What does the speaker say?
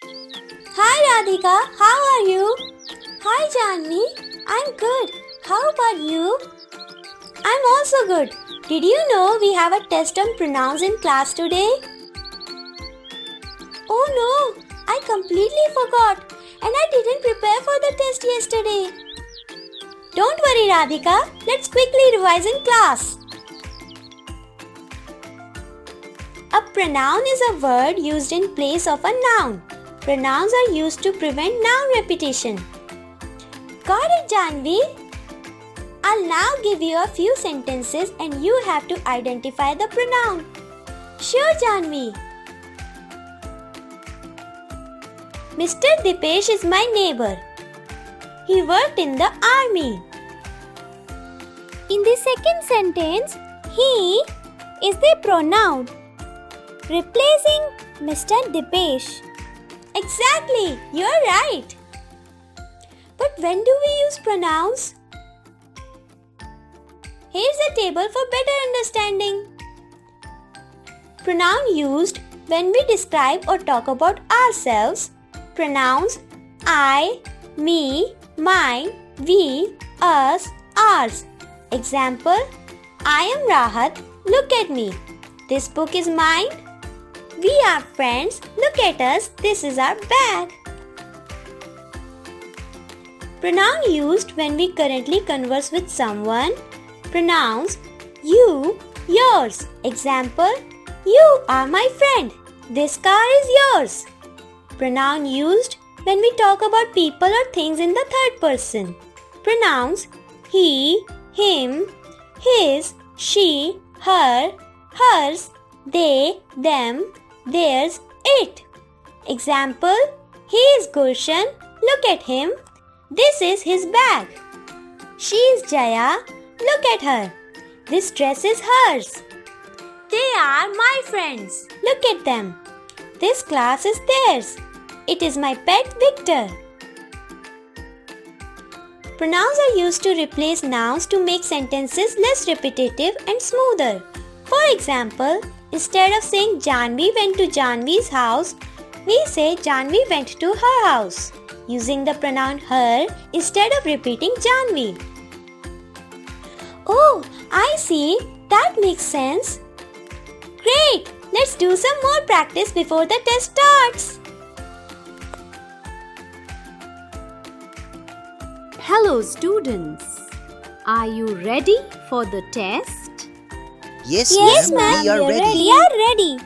Hi Radhika, how are you? Hi Janvi, I'm good. How about you? I'm also good. Did you know we have a test on pronouns in class today? Oh no, I completely forgot and I didn't prepare for the test yesterday. Don't worry Radhika, let's quickly revise in class. A pronoun is a word used in place of a noun. Pronouns are used to prevent noun repetition. Got it, Janvi? I'll now give you a few sentences and you have to identify the pronoun. Sure, Janvi. Mr. Dipesh is my neighbor. He worked in the army. In the second sentence, he is the pronoun, replacing Mr. Dipesh. Exactly, you're right. But when do we use pronouns? Here's a table for better understanding. Pronoun used when we describe or talk about ourselves. Pronouns I, me, mine, we, us, ours. Example, I am Rahat, look at me. This book is mine. We are friends, look at us, this is our bag. Pronoun used when we currently converse with someone. Pronouns you, yours. Example, you are my friend. This car is yours. Pronoun used when we talk about people or things in the third person. Pronouns he, him, his, she, her, hers, they, them, theirs, it. Example, he is Gulshan, look at him. This is his bag. She is Jaya, look at her. This dress is hers. They are my friends, look at them. This class is theirs. It is my pet Victor. Pronouns are used to replace nouns to make sentences less repetitive and smoother. For example, instead of saying Janvi went to Janvi's house, we say Janvi went to her house, using the pronoun her instead of repeating Janvi. Oh, I see. That makes sense. Great! Let's do some more practice before the test starts. Hello students, are you ready for the test? Yes, Yes, ma'am. ma'am. We are ready. We are ready.